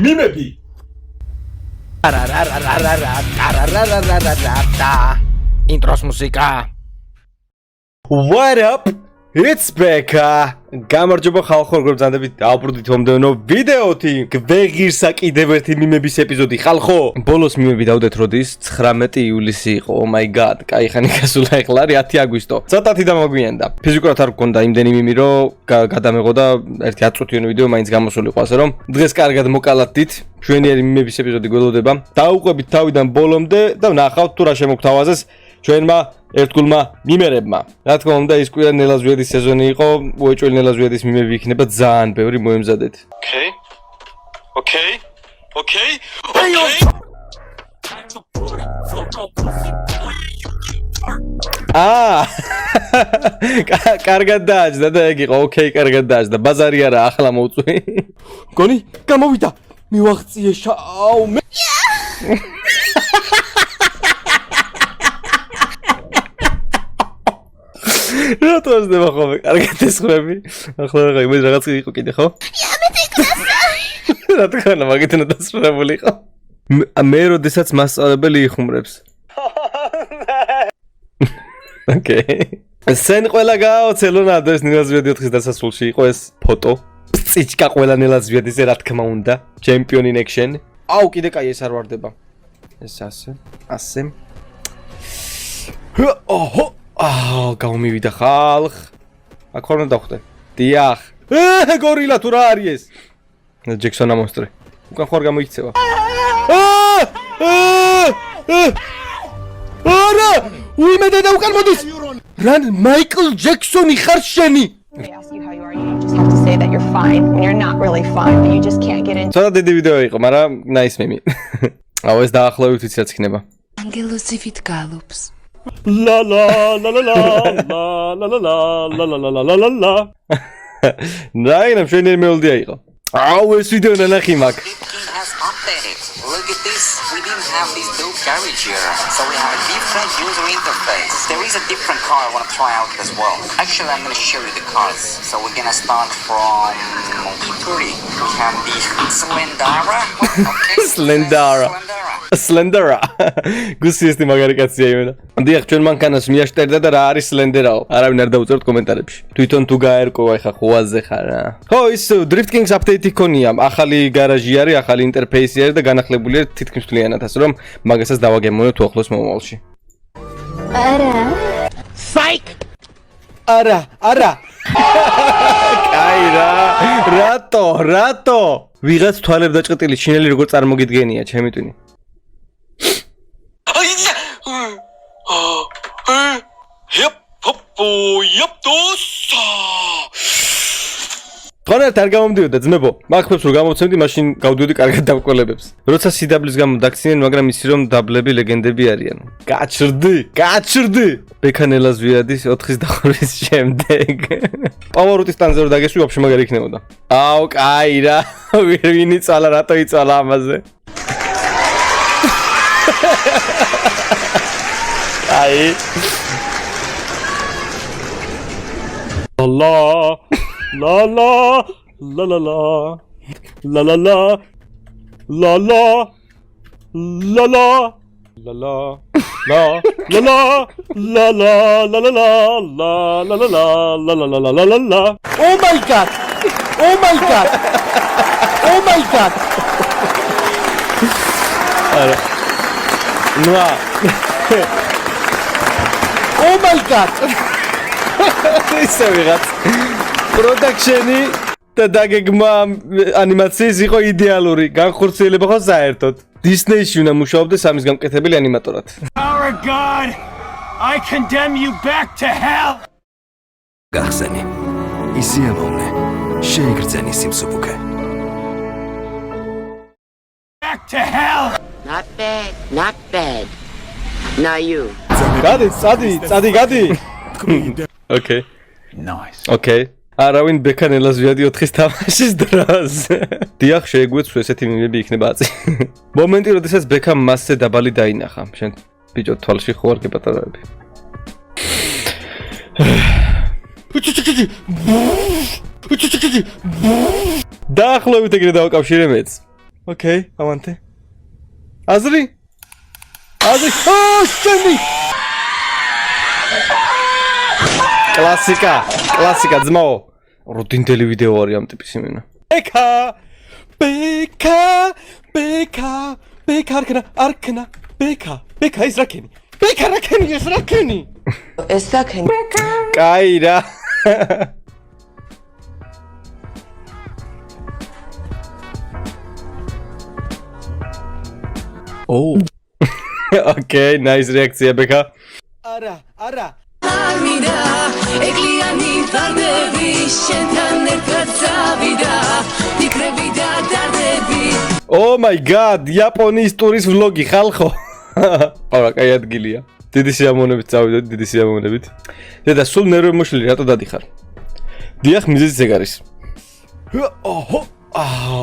მიმები. ინტროს მუსიკა. What up? It's Becca. გამარჯობა ხალხო, როგორ ბრძანდებით დაუბრუნდით მომდევნო ვიდეოთი. გვეღირსა კიდევ ერთი მიმების ეპიზოდი ხალხო. ბოლოს მიმები დავდეთ როდის 19 ივლისი იყო. Oh my god. კაი ხანი გასულა ეხლა არის 10 აგვისტო. ცოტათი დამაგვიანდა. ფიზიკურად არ გქონდა იმდენი მიმი რომ გადამეღო და ერთი 10 წუთიანი ვიდეო მაინც გამოსულიყო, ასე რომ დღეს კარგად მოკალათდით. ჩვენიერი მიმების ეპიზოდი გველოდება. დაუყვებით თავიდან ბოლომდე და ვნახავთ თუ რა შემოგთავაზეს ჩვენმა ერთგულმა მიმერებმა. რა თქმა უნდა, ის კვირა ნელაზვიადის სეზონი იყო, უეჭველი ნელაზვიადის მიმები იქნება ძალიან ბევრი მოემზადეთ. კარგად დააჯდა და ეგ იყო, კარგად დააჯდა. ბაზარი არა, ახლა მოვწვი. გონი, გამოვიდა. მივაღწიე შაუ მე. რა თქმა ხოლმე კარგად ესხმები. ახლა რაღაც იყო კიდე ხო? რა თქმა უნდა მაგით უნდა დასწრებული იყო. მე როდესაც მასწავლებელი იხუმრებს. სენ ყველა გააოცელო ნადოს ნელაზვიადი 4-ის დასასრულში იყო ეს ფოტო. წიჭკა ყველა ნელაზვიადიზე რა თქმა უნდა. ჩემპიონი ნექშენ. აუ კიდე კაი ეს არ ვარდება. ეს ასე. ოჰო გამომივიდა ხალხ. აქ ხომ დავხვდე. დიახ. გორილა თუ რა არის ეს? ჯექსონა მონსტრი. უკან ხوار გამოიქცევა. არა! უიმედე და უკან მოდის. რა მაიკლ ჯექსონი ხარ შენი? სადა დიდი ვიდეო იყო, მაგრამ nice meme. აუ ეს დაახლოებით ვიცი რაც იქნება. ანგელოზივით გალობს. La la la la la la la la la la la la la la. Რაინამ შენი მელოდია იყო. აუ ეს ვიდეო ნახი მაგ. Look at this. We didn't have this built garage here, so we have a different user interface. There is a different car I want to try out as well. Actually, I'm going to show you the cars. So we're going to start from Ipuri. We have the Slendara. Okay. Slendara. გუსი ეს მაგარი კაცია იმენა. დიახ, ჩვენ მანქანას მიაშტერდა და რა არის Slenderao? არავინ არ დაუწერთ კომენტარებში. თვითონ თუ გაერკვა ხა ხოაზე ხარ რა. ხო, ის Drift Kings update-ი ქონია. ახალი გარაჟი არის, ახალი ინტერფეისი არის და განახლებულია თითქმის მთლიანად, ასე რომ მაგასაც დავაგემოვნებთ თუ ახლოს მომავალში. არა. Psych! არა. კაი რა. რატო? ვიღაც თვალებ დაჭყიტილი ჩინელი როგორ წარმოგიდგენია, ჩემი ტვინი. თორემ არ გამომდიოდა ძმებო. მაგხებს რომ გამოვცემდი, მაშინ გავდიოდი კარგად დავკოლებებს. როცა CW-ს გამო დაქცნენ, მაგრამ ისი რომ დაბლები ლეგენდები არიან. გაჩრდი. ბექა ნელაზვიადის 4-ის დახურვის შემდეგ. პავარუტის ტანზე რომ დაგესვი, ვაფშე მაგარი იქნებოდა. აუ, კაი რა. ვინი წალა, რატო იწალა ამაზე? აი. Oh my god. Ara. Noa. Oh my god. Ისე ვიღაც. Production-ი და დაგეგმა ანიმაციის იყო იდეალური. განხორციელება ხო საერთოდ. Disney-ში უნდა მუშაობდეს ამის გამკეთებელი ანიმატორად. Our God, I condemn you back to hell. გახსენი. ისი ამოვნე. შეიგრძენი სიმსუბუქე. Back to hell. Not bad. Now you. Გადი. Okay. Nice. Okay. არავინ ბექა ნელაზვიადი 4-ის თამაშის დროს. დიახ, შეეგვეცვ ესეთი მიმები იქნება აწი. მომენტი, როდესაც ბექა მასზე დაბალი დაინახა. შენ ბიჭო თვალში ხო არ გეპატარებები. დაახლოებით ეგრე დავაკავშირე მეც. ოკეი, ავანტე. აზრი? შენი! კლასიკა ძმაო. როდინდელი ვიდეო არის ამ ტიპის იმენა. ბექა ეს რაკენი. ეს რაკენი. ეს რაკენი. კაი რა. Oh. Okay, nice რეაქცია ბექა. არა. ამიდა ეკლიანი ფარდები შენთან ერთად წავიდა ფიქრები და დარდები Oh my god, იაპონიის ტურის ვლოგი ხალხო. არა, კაი ადგილია. დიდი სიამოვნებით წავიდეთ, დიდი სიამოვნებით. დედა, სულ ნერვემოშლილი რატო დადიხარ? დიახ, მიზეზიც ეგ არის.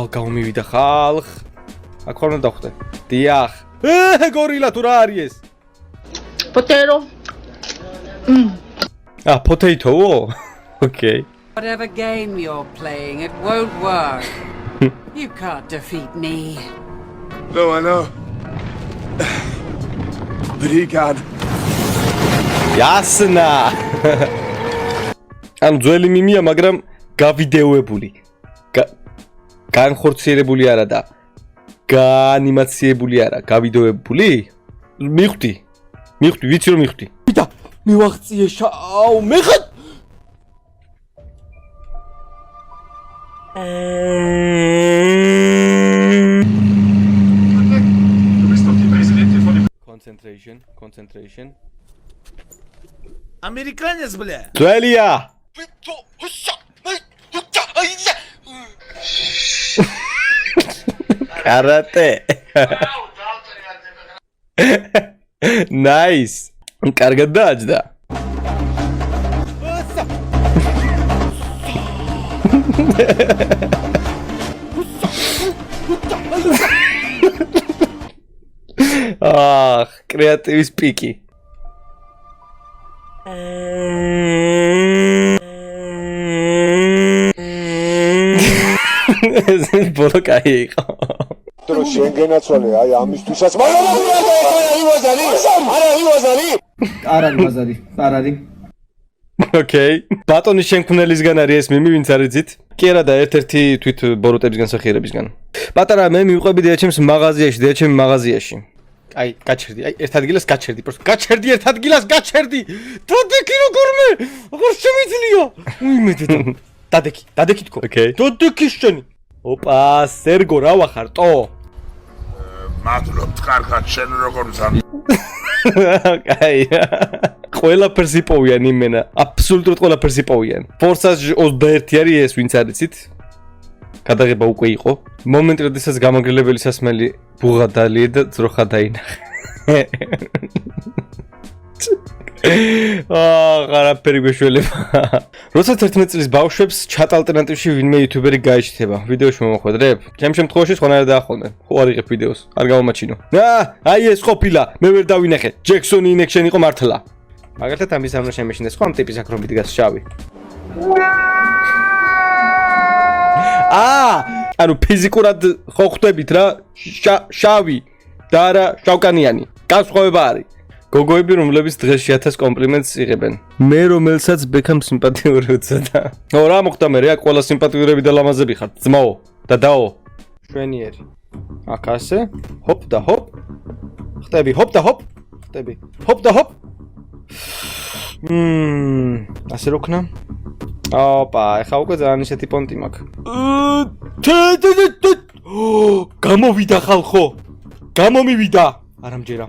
გამომივიდა ხალხ. აქ ხარ უნდა დავხვდე. დიახ. გორილა თუ რა არის ეს? Potato. Potato. Okay. Whatever game you're playing, it won't work. You can't defeat me. No, I know. But he can. Ясна. ანუ ძველი მიმია, მაგრამ გავიდეოებული. განხორციელებული არა და გაანიმაციებული არა, გავიდეოებული? მივხვდი, ვიცი რომ მივხვდი. ვიდა, მივაღწიე შაუ, მეხად. Concentration. Американец, бля. Ძველია. Karate. Nice. კარგად დააჯდა. კრეატივის პიკი. ეს ბოლო კაი იყო. დრო შენ გენაცვალე, აი ამისთვისაც არა იმაზარი. Okay. ბატონის შენქმნელისგან არის ეს მიმი, ვინც არიცით? კი არა და ერთ-ერთი თვით ბოროტების განსახიერებისგან. პატარა მე მივყვები დიაჩემს მაღაზიაში. აი, გაჩერდი. აი, ერთ ადგილას გაჩერდი. просто გაჩერდი ერთ ადგილას, გაჩერდი. დადექი როგორმე? აღარ შემიძლია. უიმედე. დადექი თქო. Okay. დადექი შენი. ოპა, სერგო რა ვახარტო? მადლობთ, კარგად შენ როგორ მზად. კაი. ყველაფერს იპოვიან იმენა. აბსოლუტურად ყველაფერს იპოვიან. Forza 21 არის ეს, ვინც არიცით? გადაღება უკვე იყო. მომენტი, როდესაც გამაგრილებელი სასმელი ბუღა დალიე და ძროხა დაინახე. ყარაფერი მეშველება. როდესაც 11 წლის ბავშვებს ჩატ ალტერნატივში ვინმე იუთუბერი გაიჩნდება. ვიდეოში მომოხვედრებ? ჩემ შემთხვევაში სხვანაირად დაახონე. ხო არ იღებ ვიდეოს. არ გამომაჩინო. აი ეს ყოფილა. მე ვერ დავინახე. ჯექსონი ინექშენ იყო მართლა. მაგალითად ამის ამნა შემეშინდეს ხო ამ ტიპის აქრობი დგას შავი. ანუ ფიზიკურად ხო ხვდებით რა შავი და არა შავკანიანი. განსხვავება არის. გოგოები რომლების დღეში 1000 კომპლიმენტს იღებენ. მე რომელსაც ბექამ სიმპათიური უცადა. რა მოხდა მე რა ყველა სიმპათიურები და ლამაზები ხართ ძმაო და დაო. შვენიერი. აქ ასე ჰოპ და ჰოპ. ხტები ჰოპ და ჰოპ. ხტები ჰოპ და ჰოპ. ასე როქნა? ოპა, ეხა უკვე ძალიან ისეთი პონტი მაქვს. გამოვიდა ხალხო. გამომივიდა. არ ამჯერა.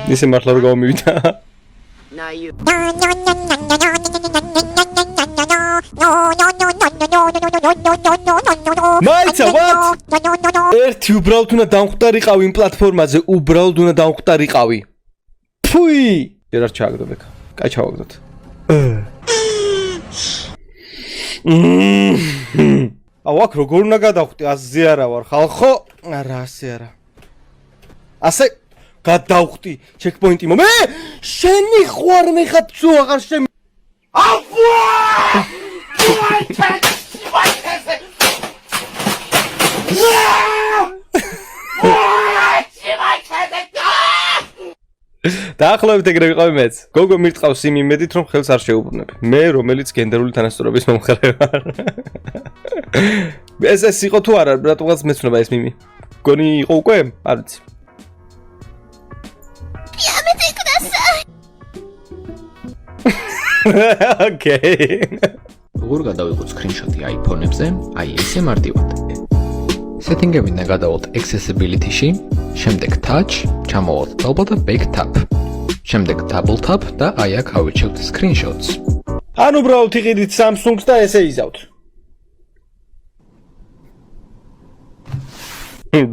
ისე მართლა რომ გამომივიდა. Now you. მაიცა what? ერთი უბრალოდ უნდა დამხვდარიყავი იმ პლატფორმაზე, უბრალოდ უნდა დამხვდარიყავი. ფუი! ჯერ არ ჩააგდო ბექა. კაი ჩავაგდოთ. აქ როგორ უნდა გადავხვდი? ასე არა ვარ, ხალხო. არა, ასე არა. ასე გადავხვდი ჩეკპოინტი მე შენი ხوار მე ხარ თუ აღარ შემ დაახლოებით ეგრე ვიყავი მეც. გოგო მირტყავს იმ იმედით, რომ ხელს არ შეუბრუნებ. მე, რომელიც გენდერული თანასწორობის მომხრე ვარ. ეს იყო თუ არა, რატომღაც მეცნობა ეს მიმი. გონი იყო უკვე? არ ვიცი. ოკეი. როგორ გადავიღოთ სკრინშოტი iPhone-ებზე? აი ესე მარტივად. Setting-ებიდან გადავალთ accessibility-ში, შემდეგ touch, ჩამოვალთ დაბლა და back tap. შემდეგ double tap და აი აქ ავირჩევთ screenshots. ანუ უბრალოდ იყიდით Samsung-ს და ესე იზავთ.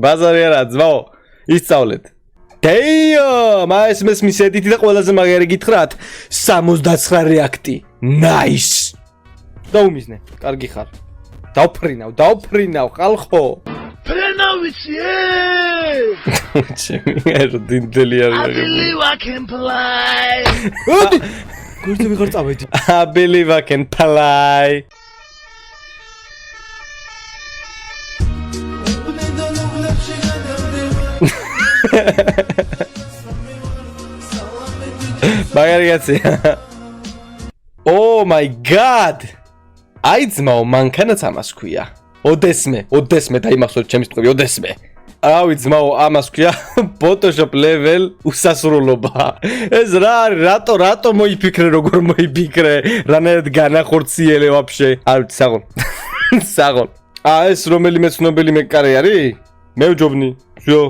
ბაზარი არა, ძმაო, ისწავლეთ. მაეს მესმის ედიტი და ყველაზე მაგარი გითხრათ 69 რეაქტი. Nice. დაუმიზნე, კარგი ხარ. დავფრინავ, ხალხო. Prenavitsi! დინდელი არის. I believe I can fly. გურთი ვიღარ წავედი. I believe I can fly. მაგარიაცი. Oh my god. აი ძმაო, მანქანაც ამას ქვია. ოდესმე დაიმახსოვრეთ ჩემის ტყვი, ოდესმე. რავი ძმაო, ამას ქვია Photoshop level უსასრულობა. ეს რა არის, რატო მოიფიქრე, როგორ მოიფიქრე, რანაირად განახორციელე ვაფშე. არ ვიცი, საღოლ. ეს რომელიმე ცნობილი მეკარე არის? მე ვჯობნი. ზო.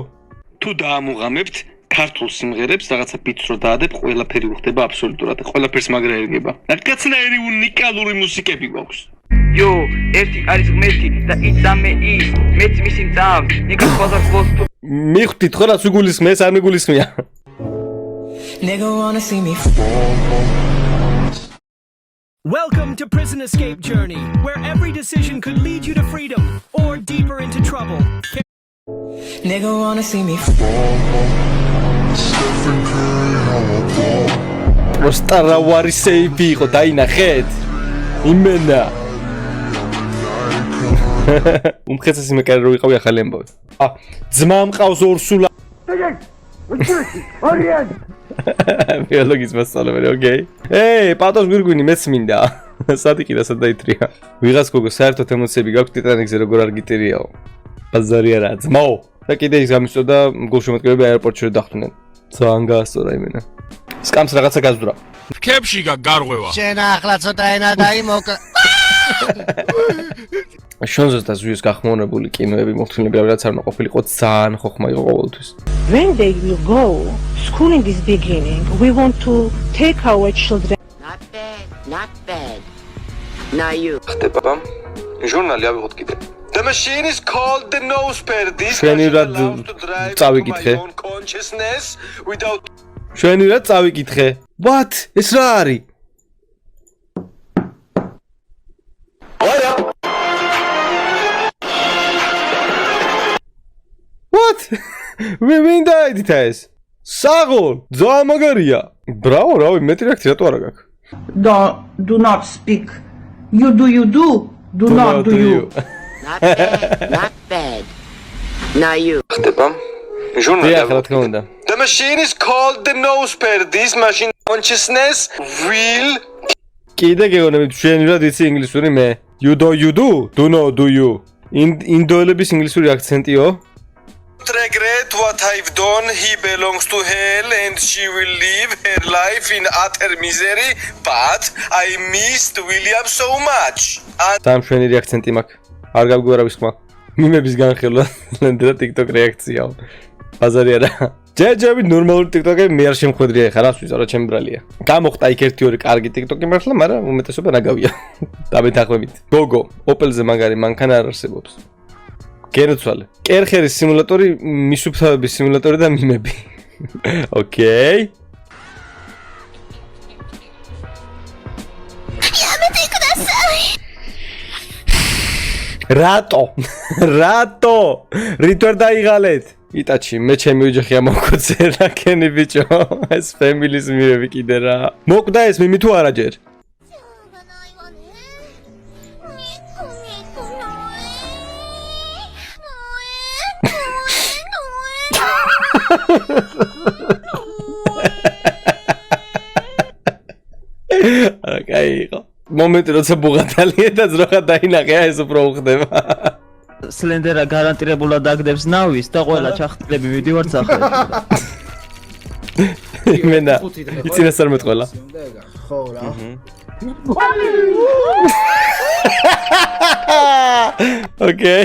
თუ დაამუღამებთ ქართულ სიმღერებს, რაღაცა ბიტს რო დაადებ, ყველაფერი უხდება აბსოლუტურად. ყველაფერს მაგრა ერგება. რაღაცნაირი უნიკალური მუსიკები გვაქვს. Yo, ერთი არის ღმერთი და იწამე ის, მეც მისი მწავს, იქ ხვალ ხვალ. მიხვდით ხო რა სუგულისმე, ეს არ მიგულისმეა. Nigga wanna see me. Welcome to Prison Escape Journey, where every decision could lead you to freedom or deeper into trouble. Nigga wanna see me. Просто რავარი სეიფი იყო, დაინახეთ. იმენა. უმხეცესი მეკარე რო ვიყავი ახალი ამბავი. ძმა მყავს ორსულა. ბიოლოგიის მასწავლებელი, ოკეი. პატოს გვირგვინი მეც მინდა. სადიკი და სად დაიტრია. ვიღაც გოგო საერთოდ ემოციები გაქვს ტიტანიკზე როგორ არ გიტერიაო. ბაზარი არა, ძმაო. და კიდე ის გამისწოდა გულშემატკივრები აეროპორტში რომ დახვდნენ. ძალიან გაასწორა იმენა. სკამს რაღაცა გაზდურა. ფქებში გაგარღვევა. შენ ახლა ცოტა ენა დაიმოკლა. შონზოს და ზუიოს გახმოვანებული კინოები მოხდენები რაც არ უნდა ყოფილიყო ძალიან ხოხმა იყო ყოველთვის. When they will go, schooling is beginning. We want to take our children. Not bad. Now you. ხდება. ჟურნალი ავიღოთ კიდე. The machine is called the nosper. This შვენივრად წავიკითხე. შვენივრად წავიკითხე. What? ეს რა არის? What? ვინ დაედიტა ეს? საღოლ, ძალიან მაგარია. ბრავო, რავი, მეტი რეაქცია რატო არა გაქვს? Do not speak. You do. Do not do you. Not bad. Now you. ხდება. ჟურნალი ახლა თქმა უნდა. The machine is called the nosper. This machine consciousness will კიდე გეუბნებით შვენივრად იცი ინგლისური მე. You do. Do not do you. ინდოელების ინგლისური აქცენტიო. Regret what I've done. He belongs to hell and she will live her life in utter misery, but I missed William so much. Там შვენირი აქცენტი მაქვს. არ გავგვერავის ხმა. მიმების განხილვა და TikTok რეაქციაო. ბაზარი არა. ჯერჯერობით ნორმალური TikTok-ები მე არ შემხვედრია ხა რას ვიზარო ჩემ ბრალია. გამოხდა იქ 1-2 კარგი TikTok-ი მართლა, მაგრამ უმეტესობა ნაგავია. დამეთახვებით. გოგო, Opel-ზე მაგარი მანქანა არ არსებობს. გეროცვალე. კერხერის სიმულატორი, მისუფთავების სიმულატორი და მიმები. ოკეი. რატო? რითვარ დაიღალეთ? იტაჩი, მე ჩემი ოჯახი ამოვქოცე რა კენი ბიჭო. ეს ფემილის მივები კიდე რა. მოკვდა ეს მიმი თუ არა ჯერ? არა, კაი იყო. მომენტი როცა ბუღათალია და ძროხა დაინახია ეს უფრო უხდება. სლენდერა გარანტირებულად აგდებს ნავის და ყველა ჩახტილები მივდივართ სახეში. იმენა, იცინას არ მეტყველა. ხო რა. ოკეი.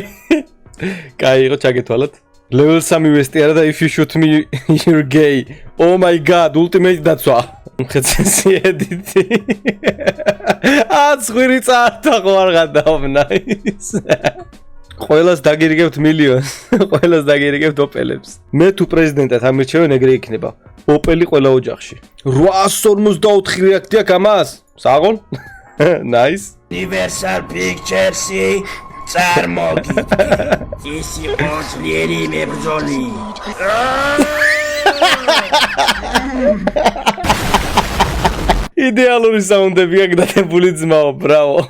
კაი იყო, ჩაგეთვალოთ. Level 3 ვესტი არა და if you shoot me you're gay. Oh my god, ultimate დაცვა. ხეცესი ედიტი. აცხვირი წართა ხო არ გადავნაის. ყველას დაგირიგებთ მილიონს. ყველას დაგირიგებთ ოპელებს. მე თუ პრეზიდენტად ამირჩევენ ეგრე იქნება. ოპელი ყველა ოჯახში. 854 რეაქტი აქვს ამას. საღონ? Nice. Universal Pictures-ი წარმოგიდგა. ის იყო ძლიერი მებრძოლი. იდეალური საუნდები აქვს დათებული ძმაო, ბრავო.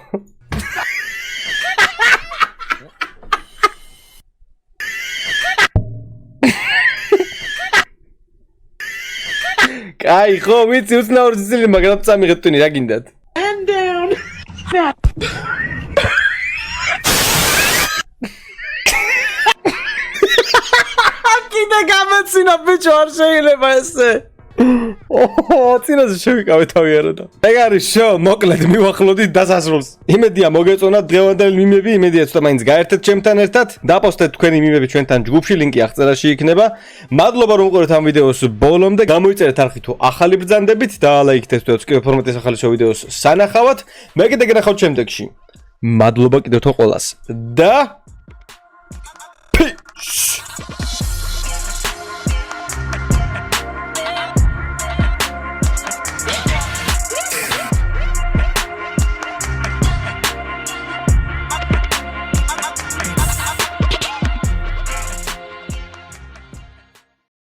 კაი, ხო, ვიცი, უცნაური ძილი, მაგრამ წამიღეთ ტვინი, რა გინდათ? I'm down. კიდე გამეცინა ბიჭო, არ შეიძლება ესე. წინაზე შევიკავე თავი არა და. ეგ არის შოუ, მოკლედ მივახლოდით დასასრულს. იმედია მოგეწონათ დღევანდელი მიმები, იმედია ცოტა მაინც გაერთეთ ჩემთან ერთად. დაპოსტეთ თქვენი მიმები ჩვენთან ჯგუფში, ლინკი აღწერაში იქნება. მადლობა რომ უყურეთ ამ ვიდეოს ბოლომდე. გამოიწერეთ არხი თუ ახალი ბრძანდებით და ლაიქეთ ვიდეოს კიდევ ფორმატის ახალი შოუ ვიდეოს სანახავად. მე კიდე გნახავთ შემდეგში. მადლობა კიდევ თო ყველას. და